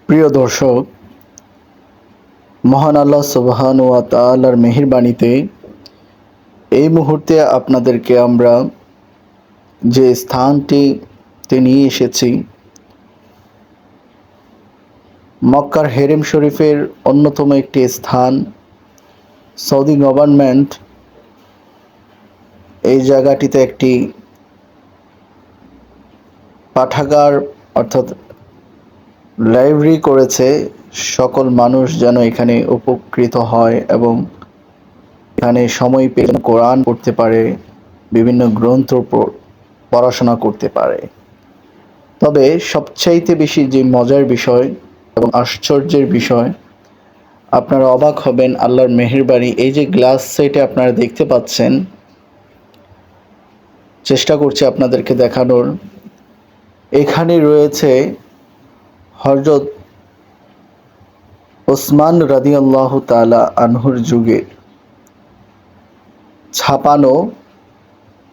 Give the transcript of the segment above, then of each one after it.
প্রিয় দর্শক, মহান আল্লাহ সুবহান ওয়া তাআলার মেহেরবানিতে এই মুহূর্তে আপনাদেরকে আমরা যে স্থানটিতে নিয়ে এসেছি, মক্কার হেরেম শরীফের অন্যতম একটি স্থান। সৌদি গভর্নমেন্ট এই জায়গাটিতে একটি পাঠাগার অর্থাৎ লাইব্রেরি করেছে। সকল মানুষ যেন এখানে উপকৃত হয় এবং এখানে সময় পেয়ে কোরআন পড়তে পারে, বিভিন্ন গ্রন্থ পড়াশোনা করতে পারে। তবে সবচাইতে বেশি যে মজার বিষয় এবং আশ্চর্যের বিষয়, আপনারা অবাক হবেন আল্লাহর মেহেরবানি, এই যে গ্লাস সেটে আপনারা দেখতে পাচ্ছেন, চেষ্টা করছি আপনাদেরকে দেখানোর। এখানে রয়েছে হযরত ওসমান রাদিয়াল্লাহু তাআলা আনহুর যুগের ছাপানো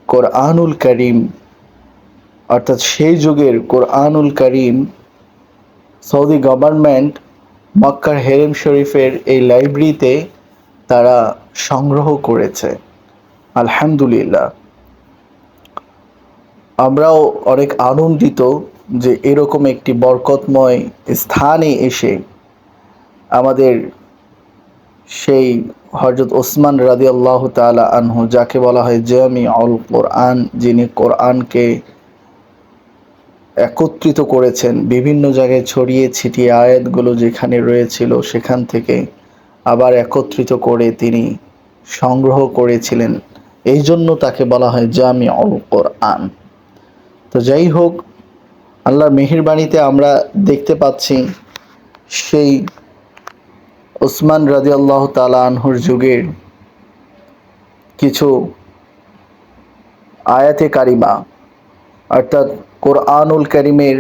কোরআনুল কারীম, অর্থাৎ সেই যুগের কোরআনুল কারীম সৌদি গভর্নমেন্ট মক্কার হেরেম শরীফের এই লাইব্রেরিতে তারা সংগ্রহ করেছে। আলহামদুলিল্লাহ, আমরাও অনেক আনন্দিত যে এরকম একটি বরকতময় স্থানে এসে আমাদের সেই হযরত ওসমান রাদিয়াল্লাহু তাআলা আনহু, যাকে বলা হয় জামিউল কোরআন, যিনি কোরআনকে একত্রিত করেছেন, বিভিন্ন জায়গায় ছড়িয়ে ছিটিয়ে আয়াতগুলো যেখানে রয়েছিল সেখান থেকে আবার একত্রিত করে তিনি সংগ্রহ করেছিলেন। এই জন্য তাকে বলা হয় জামিউল কোরআন। তো যাই হোক, আল্লাহর মেহেরবানিতে আমরা দেখতে পাচ্ছি সেই ওসমান রাদিয়াল্লাহু তাআলা আনহুর যুগের কিছু আয়াতে কারিমা, অর্থাৎ কোরআনুল কারীমের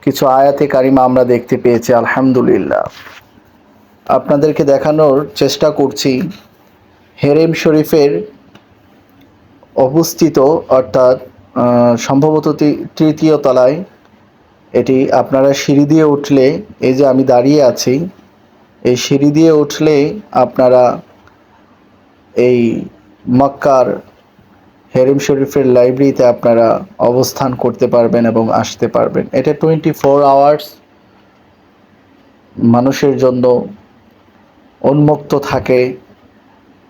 কিছু আয়াতে কারিমা আমরা দেখতে পেয়েছি। আলহামদুলিল্লাহ, আপনাদেরকে দেখানোর চেষ্টা করছি হেরেম শরীফের অবস্থিত, অর্থাৎ সম্ভবত তৃতীয় তলায় এটি। আপনারা সিঁড়ি দিয়ে উঠলে, এই যে আমি দাঁড়িয়ে আছি, এই সিঁড়ি দিয়ে উঠলে আপনারা এই মক্কার হেরেম শরীফের লাইব্রেরিতে আপনারা অবস্থান করতে পারবেন এবং আসতে পারবেন। এটা 24 আওয়ার্স মানুষের জন্য উন্মুক্ত থাকে।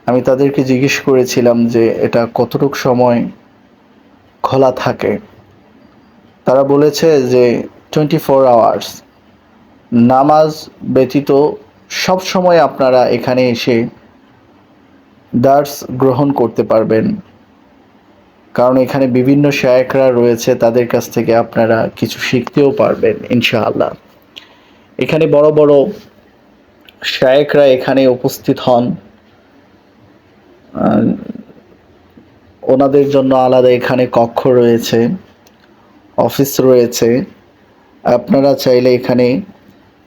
আমি তাদেরকে জিজ্ঞেস করেছিলাম যে এটা কতটুকু সময় খোলা থাকে। তারা বলেছে যে 24 আওয়ার্স, নামাজ ব্যতীত সব সময় আপনারা এখানে এসে দার্স গ্রহণ করতে পারবেন, কারণ এখানে বিভিন্ন শায়েখরা রয়েছে, তাদের কাছ থেকে আপনারা কিছু শিখতেও পারবেন ইনশাআল্লাহ। এখানে বড় বড় শায়েখরা এখানে উপস্থিত হন, ওনাদের জন্য আলাদা এখানে কক্ষ রয়েছে, অফিস রয়েছে। আপনারা চাইলে এখানে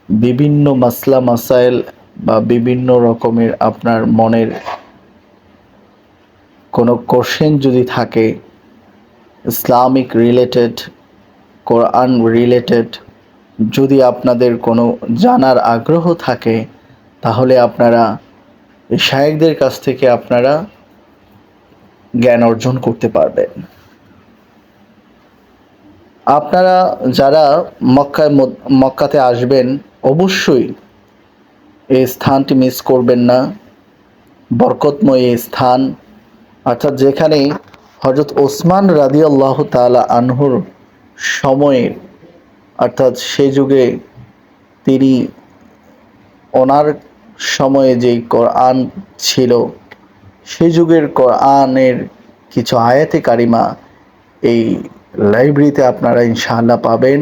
বিভিন্ন মাসলা মাসাইল বা বিভিন্ন রকমের আপনার মনের কোনো কোশ্চেন যদি থাকে, ইসলামিক রিলেটেড, কোরআন রিলেটেড, যদি আপনাদের কোনো জানার আগ্রহ থাকে, তাহলে আপনারা এই শায়েখদের কাছ থেকে আপনারা জ্ঞান অর্জন করতে পারবেন। আপনারা যারা মক্কাতে আসবেন, অবশ্যই এই স্থানটি মিস করবেন না। বরকতময় এই স্থান, অর্থাৎ যেখানে হযরত ওসমান রাদিয়াল্লাহু তাআলা আনহুর সময়ের, অর্থাৎ সেই যুগে তিনি, ওনার সময়ে যেই কোরআন ছিল, সেই যুগের কোরআনের কিছু আয়াতে কারিমা এই লাইব্রেরিতে আপনারা ইনশাআল্লাহ পাবেন।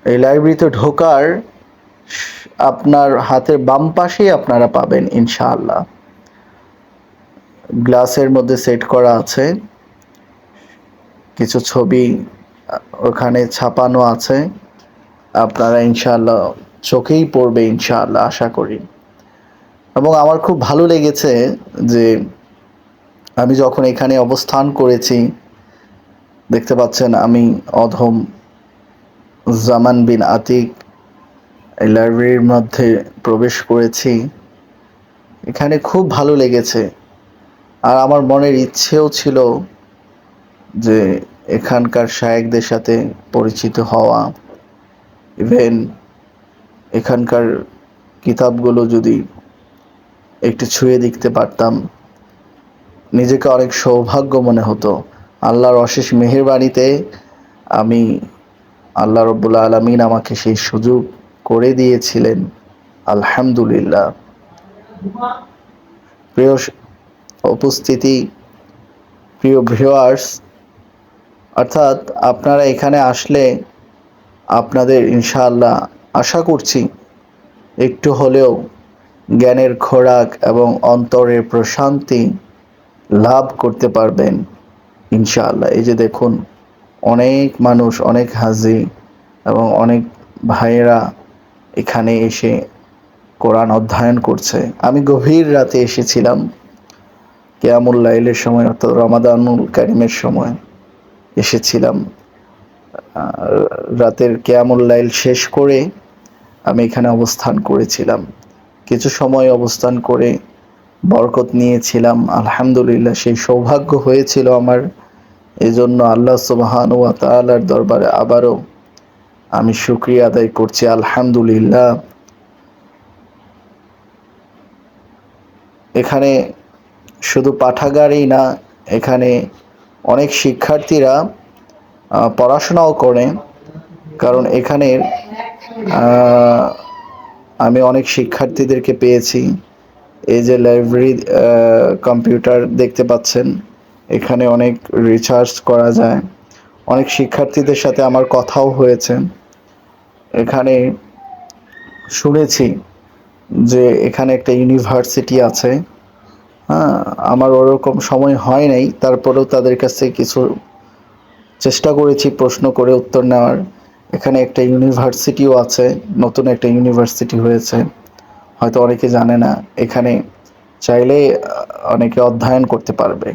এই লাইব্রেরিতে ঢোকার আপনার হাতের বাম পাশেই আপনারা পাবেন ইনশাআল্লাহ। গ্লাসের মধ্যে সেট করা আছে, কিছু ছবি ওখানে ছাপানো আছে, আপনারা ইনশাআল্লাহ চোখেই পড়বে ইনশাআল্লাহ, আশা করি। এবং আমার খুব ভালো লেগেছে যে আমি যখন এখানে অবস্থান করেছি, দেখতে পাচ্ছেন আমি অধম জামান বিন আতিক এই লাইব্রেরির মধ্যে প্রবেশ করেছি, এখানে খুব ভালো লেগেছে। আর আমার মনের ইচ্ছেও ছিল যে এখানকার শায়েখদের সাথে পরিচিত হওয়া, ইভেন এখানকার কিতাবগুলো যদি একটু ছুঁয়ে দেখতে পারতাম, নিজেকে অনেক সৌভাগ্য মনে হতো। আল্লাহর অশেষ মেহেরবানিতে আমি আল্লাহ রব্বুল আলামিন আমাকে সেই সুযোগ করে দিয়েছিলেন, আলহামদুলিল্লাহ। প্রিয় উপস্থিতি, প্রিয় ভিউয়ার্স, অর্থাৎ আপনারা এখানে আসলে আপনাদের ইনশাআল্লাহ আশা করছি একটু হলেও জ্ঞানের খোরাক এবং অন্তরের প্রশান্তি লাভ করতে পারবেন ইনশাআল্লাহ। এই যে দেখুন, অনেক মানুষ, অনেক হাজি এবং অনেক ভাইয়েরা এখানে এসে কোরআন অধ্যয়ন করছে। আমি গভীর রাতে এসেছিলাম, কিয়ামুল লাইলের সময়, অর্থাৎ রমাদানুল কারিমের সময় এসেছিলাম। রাতের কিয়ামুল লাইল শেষ করে আমি এখানে অবস্থান করেছিলাম। কিছু সময় অবস্থান করে বরকত নিয়েছিলাম, আলহামদুলিল্লাহ। সেই সৌভাগ্য হয়েছিল আমার। এজন্য আল্লাহ সুবহানাহু ওয়া তাআলার দরবারে আবারও আমি শুকরিয়া আদায় করছি, আলহামদুলিল্লাহ। এখানে শুধু পাঠাগারই না, এখানে অনেক শিক্ষার্থীরা পড়াশোনাও করে। কারণ এখানে আমি অনেক শিক্ষার্থীদেরকে পেয়েছি। এই যে লাইব্রেরি, কম্পিউটার দেখতে পাচ্ছেন, এখানে অনেক রিসার্চ করা যায়। অনেক শিক্ষার্থীদের সাথে আমার কথাও হয়েছে। এখানে শুনেছি যে এখানে একটা ইউনিভার্সিটি আছে। হ্যাঁ, আমার ওরকম সময় হয় নাই, তারপরেও তাদের কাছ থেকে কিছু চেষ্টা করেছি প্রশ্ন করে উত্তর নেওয়ার। এখানে একটা ইউনিভার্সিটিও আছে, নতুন একটা ইউনিভার্সিটি হয়েছে, হয়তো অনেকে জানে না। এখানে চাইলে অনেকে অধ্যয়ন করতে পারবে।